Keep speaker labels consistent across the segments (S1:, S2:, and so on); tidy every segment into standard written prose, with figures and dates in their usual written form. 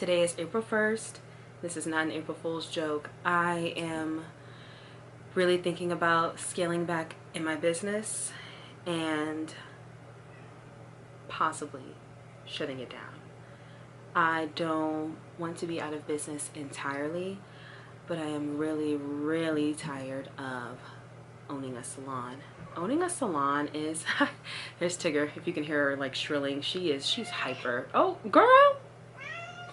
S1: Today is April 1st. This is not an April Fool's joke. I am really thinking about scaling back in my business and possibly shutting it down. I don't want to be out of business entirely, but I am really tired of owning a salon. Owning a salon is there's Tigger, if you can hear her like shrilling. She's hyper. Oh girl,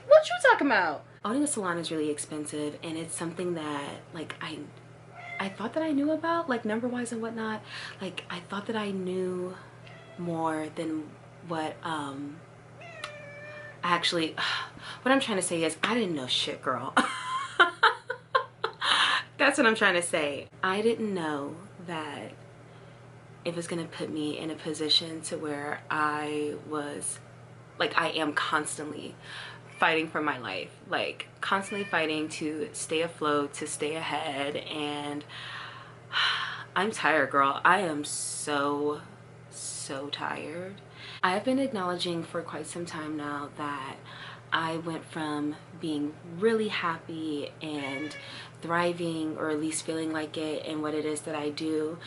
S1: what you talking about? Owning a salon is really expensive, and it's something that like I thought that I knew about, like number wise and whatnot. Like I thought that I knew more than what actually what I'm trying to say is I didn't know shit, girl. That's what I'm trying to say. I didn't know that it was gonna put me in a position to where I was like, I am constantly fighting for my life, like constantly fighting to stay afloat, to stay ahead. And I'm tired, girl. I am so tired. I've been acknowledging for quite some time now that I went from being really happy and thriving, or at least feeling like it in what it is that I do,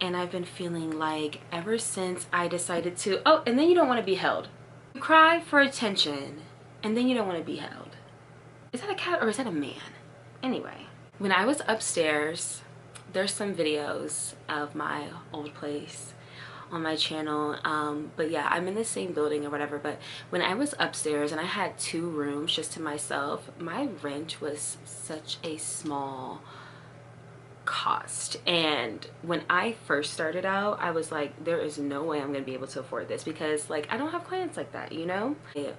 S1: and I've been feeling like ever since I decided to, oh, and then you don't want to be held. You cry for attention and then you don't want to be held. Is that a cat or is that a man? Anyway, when I was upstairs, there's some videos of my old place on my channel, but yeah, I'm in the same building or whatever. But when I was upstairs and I had 2 rooms just to myself, my rent was such a small cost. And when I first started out, I was like, there is no way I'm gonna be able to afford this, because like I don't have clients like that, you know. I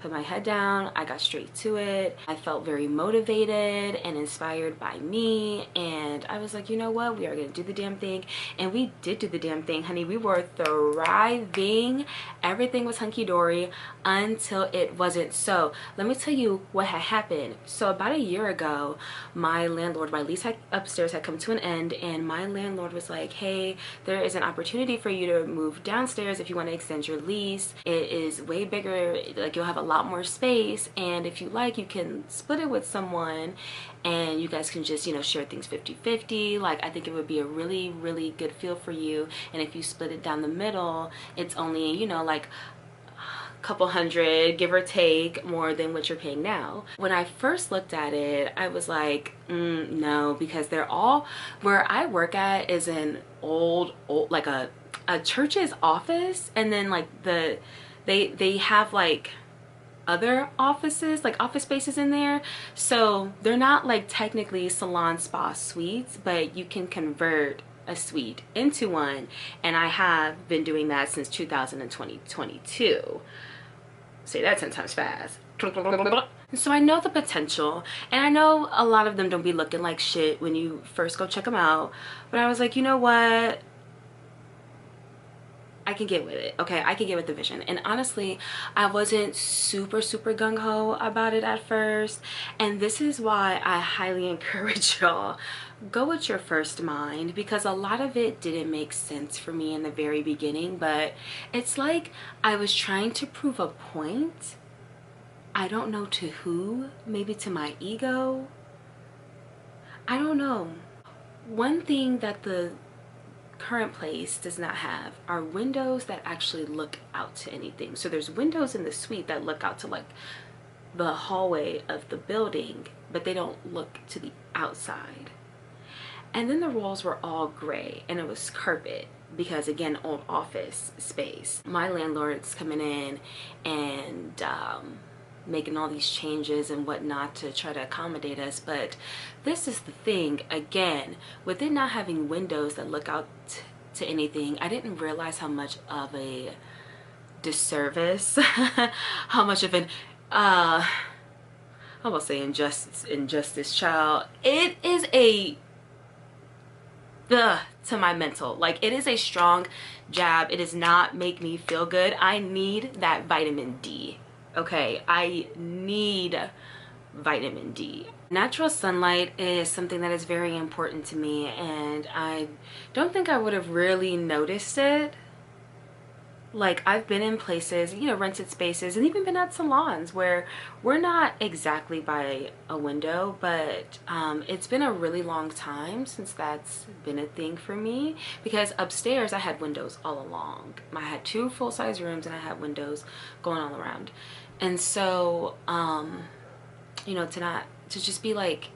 S1: put my head down, I got straight to it. I felt very motivated and inspired by me, and I was like, you know what, we are gonna do the damn thing. And we did do the damn thing, honey. We were thriving. Everything was hunky-dory until it wasn't. So let me tell you what had happened. So about a year ago, my landlord, my lease upstairs had come to an end, and my landlord was like, hey, there is an opportunity for you to move downstairs if you want to extend your lease. It is way bigger, like you'll have a lot more space, and if you like, you can split it with someone and you guys can just, you know, share things 50-50. Like I think it would be a really good feel for you, and if you split it down the middle, it's only, you know, like a couple hundred, give or take, more than what you're paying now. When I first looked at it, I was like, no, because they're all, where I work at is an old like a church's office, and then like they have like other offices, like office spaces in there. So they're not like technically salon spa suites, but you can convert a suite into one, and I have been doing that since 2022. Say that 10 times fast. So I know the potential, and I know a lot of them don't be looking like shit when you first go check them out, but I was like, you know what, I can get with it. Okay, I can get with the vision. And honestly, I wasn't super gung-ho about it at first, and this is why I highly encourage y'all, go with your first mind, because a lot of it didn't make sense for me in the very beginning. But it's like I was trying to prove a point. I don't know to who, maybe to my ego, I don't know. One thing that the current place does not have are windows that actually look out to anything. So there's windows in the suite that look out to like the hallway of the building, but they don't look to the outside. And then the walls were all gray, and it was carpet, because again, old office space. My landlord's coming in and making all these changes and whatnot to try to accommodate us. But this is the thing, again, with it not having windows that look out to anything, I didn't realize how much of a disservice, how much of an I will say injustice, child. It is a to my mental, like it is a strong jab. It does not make me feel good. I need that vitamin D. Okay, I need vitamin D. Natural sunlight is something that is very important to me, and I don't think I would have really noticed it Like, I've been in places, you know, rented spaces, and even been at salons where we're not exactly by a window, but it's been a really long time since that's been a thing for me, because upstairs I had windows all along. I had two full-size rooms and I had windows going all around. And so, you know, to just be like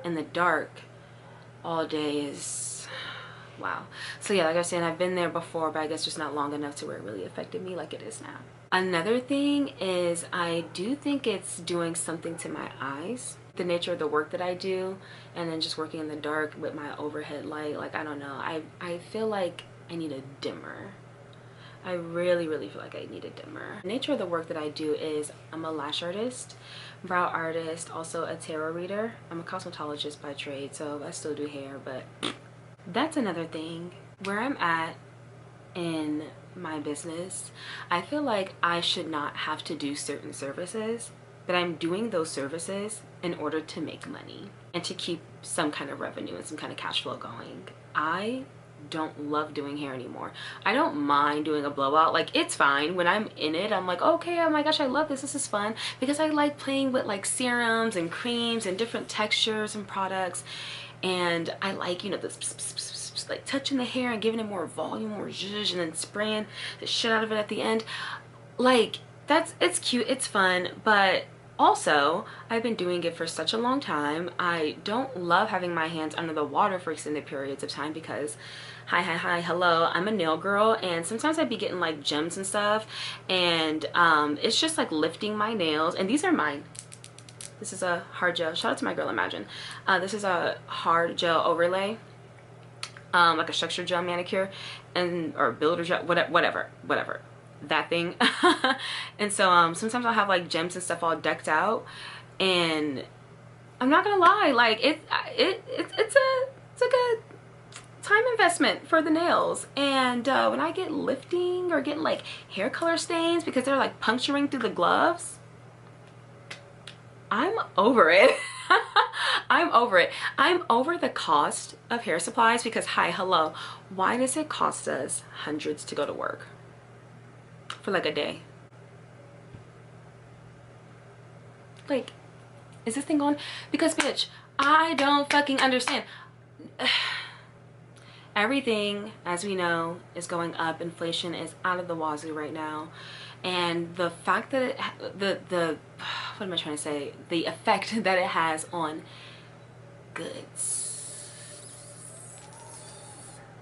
S1: in the dark all day is wow. So yeah, like I was saying, I've been there before, but I guess just not long enough to where it really affected me like it is now. Another thing is I do think it's doing something to my eyes. The nature of the work that I do, and then just working in the dark with my overhead light, like, I don't know. I feel like I need a dimmer. I really, really feel like I need a dimmer. The nature of the work that I do is I'm a lash artist, brow artist, also a tarot reader. I'm a cosmetologist by trade, so I still do hair, but that's another thing. Where I'm at in my business, I feel like I should not have to do certain services, but I'm doing those services in order to make money and to keep some kind of revenue and some kind of cash flow going. I don't love doing hair anymore. I don't mind doing a blowout. Like, it's fine. When I'm in it, I'm like, okay, oh my gosh, I love this. This is fun, because I like playing with like serums and creams and different textures and products. And I like, you know, this like touching the hair and giving it more volume, more zhuzh, and then spraying the shit out of it at the end. Like, it's cute, it's fun, but also I've been doing it for such a long time. I don't love having my hands under the water for extended periods of time, because hello, I'm a nail girl, and sometimes I'd be getting like gems and stuff, and it's just like lifting my nails. And these are mine. This is a hard gel. Shout out to my girl Imagine. This is a hard gel overlay, like a structured gel manicure, and or builder gel, whatever, that thing. And so sometimes I'll have like gems and stuff all decked out, and I'm not gonna lie, like it's a good time investment for the nails. And when I get lifting or getting like hair color stains because they're like puncturing through the gloves, I'm over it. I'm over it. I'm over the cost of hair supplies, because hello, why does it cost us hundreds to go to work for like a day? Like, is this thing going? Because bitch, I don't fucking understand. Everything, as we know, is going up. Inflation is out of the wazoo right now. And the fact that what am I trying to say? The effect that it has on goods.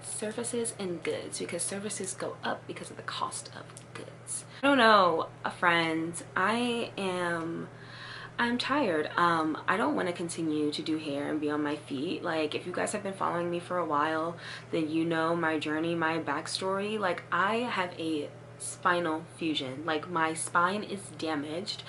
S1: Services and goods, because services go up because of the cost of goods. I don't know, friends. I'm tired. I don't want to continue to do hair and be on my feet. Like, if you guys have been following me for a while, then you know my journey, my backstory. Like, I have a spinal fusion. Like, my spine is damaged,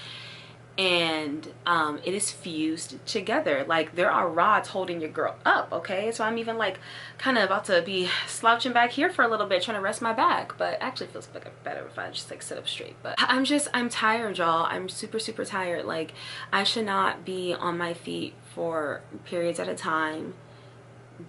S1: and it is fused together. Like, there are rods holding your girl up, okay? So I'm even like kind of about to be slouching back here for a little bit, trying to rest my back, but actually feels like better if I just like sit up straight. But I'm tired, y'all. I'm super tired. Like, I should not be on my feet for periods at a time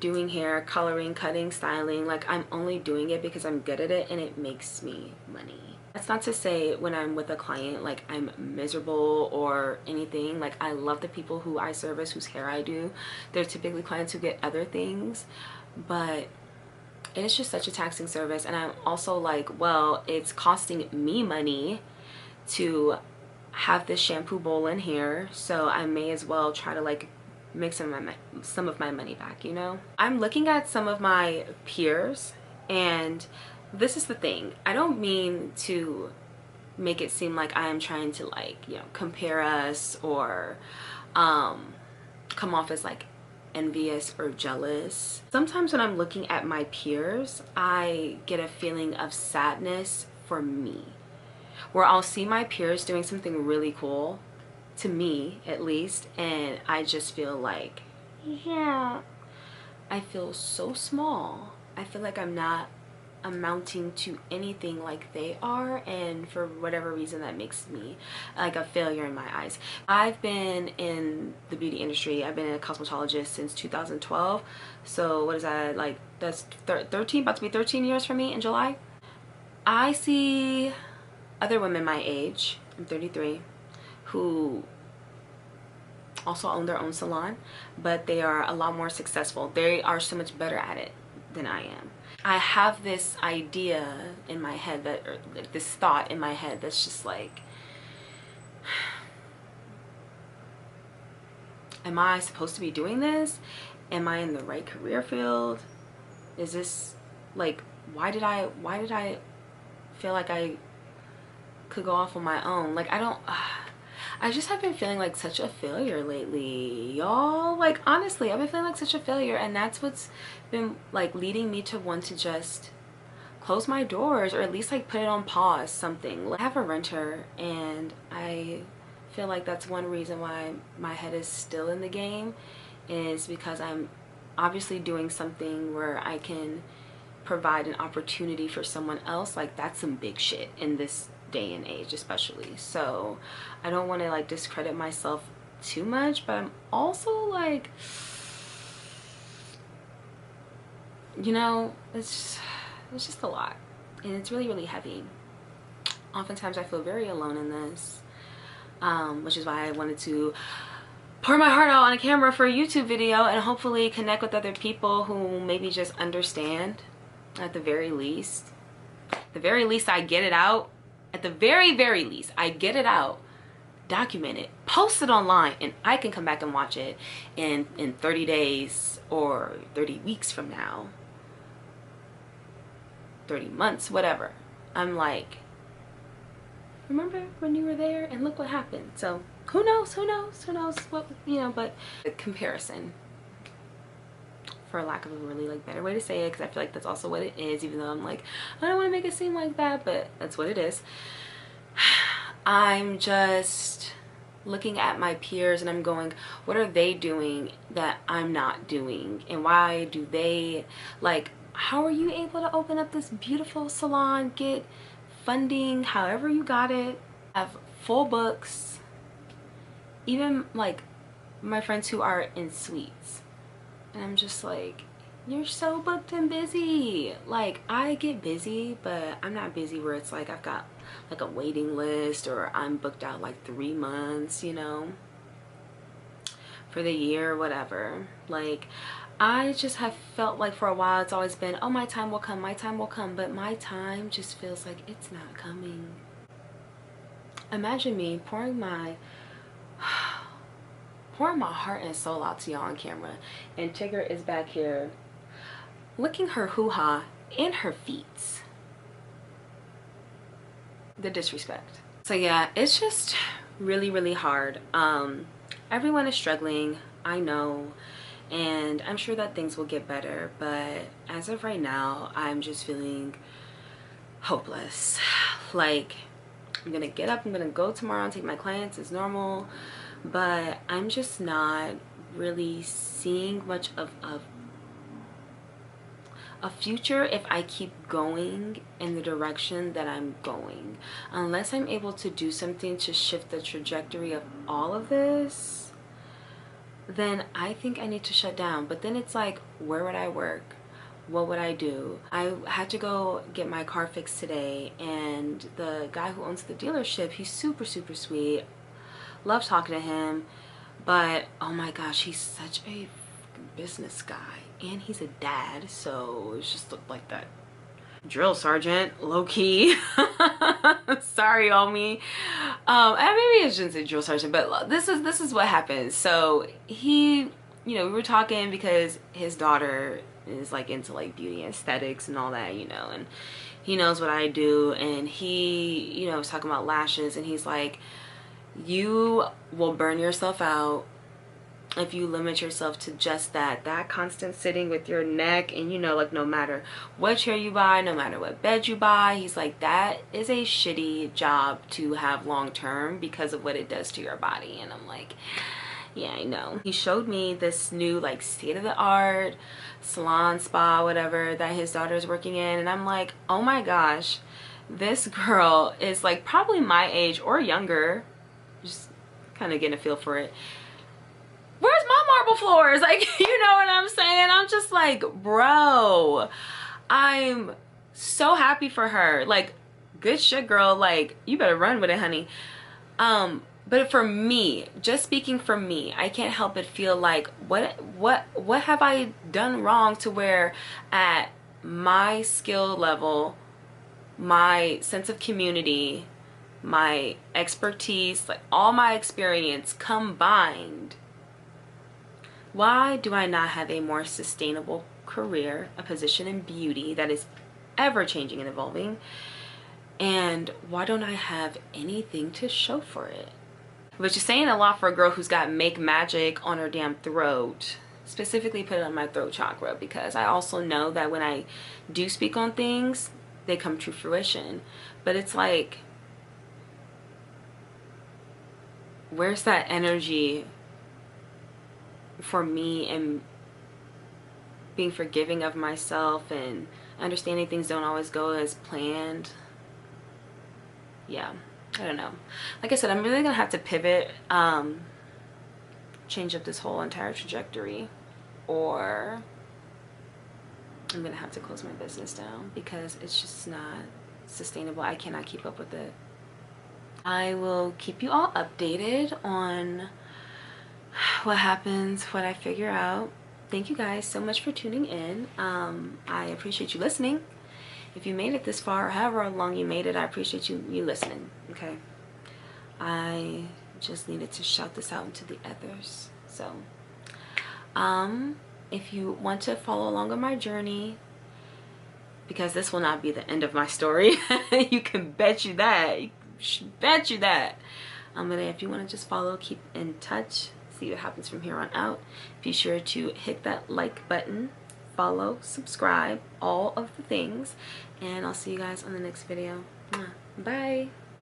S1: doing hair, coloring, cutting, styling. Like, I'm only doing it because I'm good at it and it makes me money. That's not to say when I'm with a client like I'm miserable or anything. Like, I love the people who I service, whose hair I do. They're typically clients who get other things, but it's just such a taxing service. And I'm also like, well, it's costing me money to have this shampoo bowl in here, so I may as well try to like make some of my money back, you know? I'm looking at some of my peers, and this is the thing. I don't mean to make it seem like I am trying to, like, you know, compare us or come off as like envious or jealous. Sometimes when I'm looking at my peers, I get a feeling of sadness for me, where I'll see my peers doing something really cool, to me at least, and I just feel like, yeah, I feel so small. I feel like I'm not amounting to anything like they are, and for whatever reason that makes me like a failure in my eyes. I've been in the beauty industry. I've been a cosmetologist since 2012, so what is that, like, that's 13, about to be 13 years for me in July. I see other women my age, I'm 33, who also own their own salon, but they are a lot more successful. They are so much better at it than I am. I have this idea in my head that, or like this thought in my head that's just like, am I supposed to be doing this? Am I in the right career field? Is this like, why did I feel like I could go off on my own? Like, I just have been feeling like such a failure lately, y'all. Like, honestly, I've been feeling like such a failure, and that's what's been like leading me to want to just close my doors, or at least like put it on pause, something. Like, I have a renter, and I feel like that's one reason why my head is still in the game, is because I'm obviously doing something where I can provide an opportunity for someone else. Like, that's some big shit in this day and age, especially. So I don't want to like discredit myself too much, but I'm also like, you know, it's just a lot, and it's really, really heavy. Oftentimes I feel very alone in this, which is why I wanted to pour my heart out on a camera for a YouTube video, and hopefully connect with other people who maybe just understand. At the very least, I get it out. At the very, very least, I get it out, document it, post it online, and I can come back and watch it in 30 days or 30 weeks from now, 30 months, whatever. I'm like, remember when you were there and look what happened? So who knows what, you know. But the comparison, for lack of a really like better way to say it, because I feel like that's also what it is, even though I'm like, I don't want to make it seem like that, but that's what it is. I'm just looking at my peers and I'm going, what are they doing that I'm not doing? And why do they, like, how are you able to open up this beautiful salon, get funding however you got it, have full books, even like my friends who are in suites? And I'm just like, you're so booked and busy. Like, I get busy, but I'm not busy where it's like I've got like a waiting list, or I'm booked out like 3 months, you know, for the year, whatever. Like, I just have felt like for a while it's always been, oh, my time will come, my time will come, but my time just feels like it's not coming. Imagine me pouring my heart and soul out to y'all on camera, and Tigger is back here licking her hoo-ha and her feet. The disrespect. So yeah, it's just really, really hard. Everyone is struggling, I know, and I'm sure that things will get better, but as of right now, I'm just feeling hopeless. Like, I'm gonna get up, I'm gonna go tomorrow and take my clients as normal, but I'm just not really seeing much of a future if I keep going in the direction that I'm going. Unless I'm able to do something to shift the trajectory of all of this, then I think I need to shut down. But then it's like, where would I work? What would I do? I had to go get my car fixed today, and the guy who owns the dealership, he's super, super sweet. Love talking to him, but oh my gosh, he's such a business guy, and he's a dad, so it just looked like that drill sergeant, low-key. Sorry, homie. Maybe I shouldn't say drill sergeant, but this is what happened. So he, you know, we were talking because his daughter is like into like beauty and aesthetics and all that, you know, and he knows what I do, and he, you know, was talking about lashes, and he's like, you will burn yourself out if you limit yourself to just that constant sitting with your neck, and you know, like, no matter what chair you buy, no matter what bed you buy, he's like, that is a shitty job to have long term because of what it does to your body. And I'm like, yeah, I know. He showed me this new like state-of-the-art salon, spa, whatever, that his daughter is working in, and I'm like, oh my gosh, this girl is like probably my age or younger, just kind of getting a feel for it. Where's my marble floors? Like, you know what I'm saying? I'm just like, bro, I'm So happy for her. Like, good shit, girl. Like, you better run with it, honey. But for me, just speaking for me, I can't help but feel like what have I done wrong to where at my skill level, my sense of community, my expertise, like all my experience combined, why do I not have a more sustainable career, a position in beauty that is ever changing and evolving? And why don't I have anything to show for it? Which is saying a lot for a girl who's got make magic on her damn throat. Specifically put it on my throat chakra, because I also know that when I do speak on things, they come to fruition. But it's like, where's that energy for me and being forgiving of myself and understanding things don't always go as planned? Yeah, I don't know. Like I said, I'm really gonna have to pivot, change up this whole entire trajectory, or I'm gonna have to close my business down because it's just not sustainable. I cannot keep up with it. I will keep you all updated on what happens, what I figure out. Thank you guys so much for tuning in. I appreciate you listening. If you made it this far, however long you made it, I appreciate you listening, okay? I just needed to shout this out into the ethers. So, if you want to follow along on my journey, because this will not be the end of my story, you can bet you that. You should bet you that. But if you want to just follow, keep in touch, see what happens from here on out, be sure to hit that like button, follow, subscribe, all of the things, and I'll see you guys on the next video. Bye.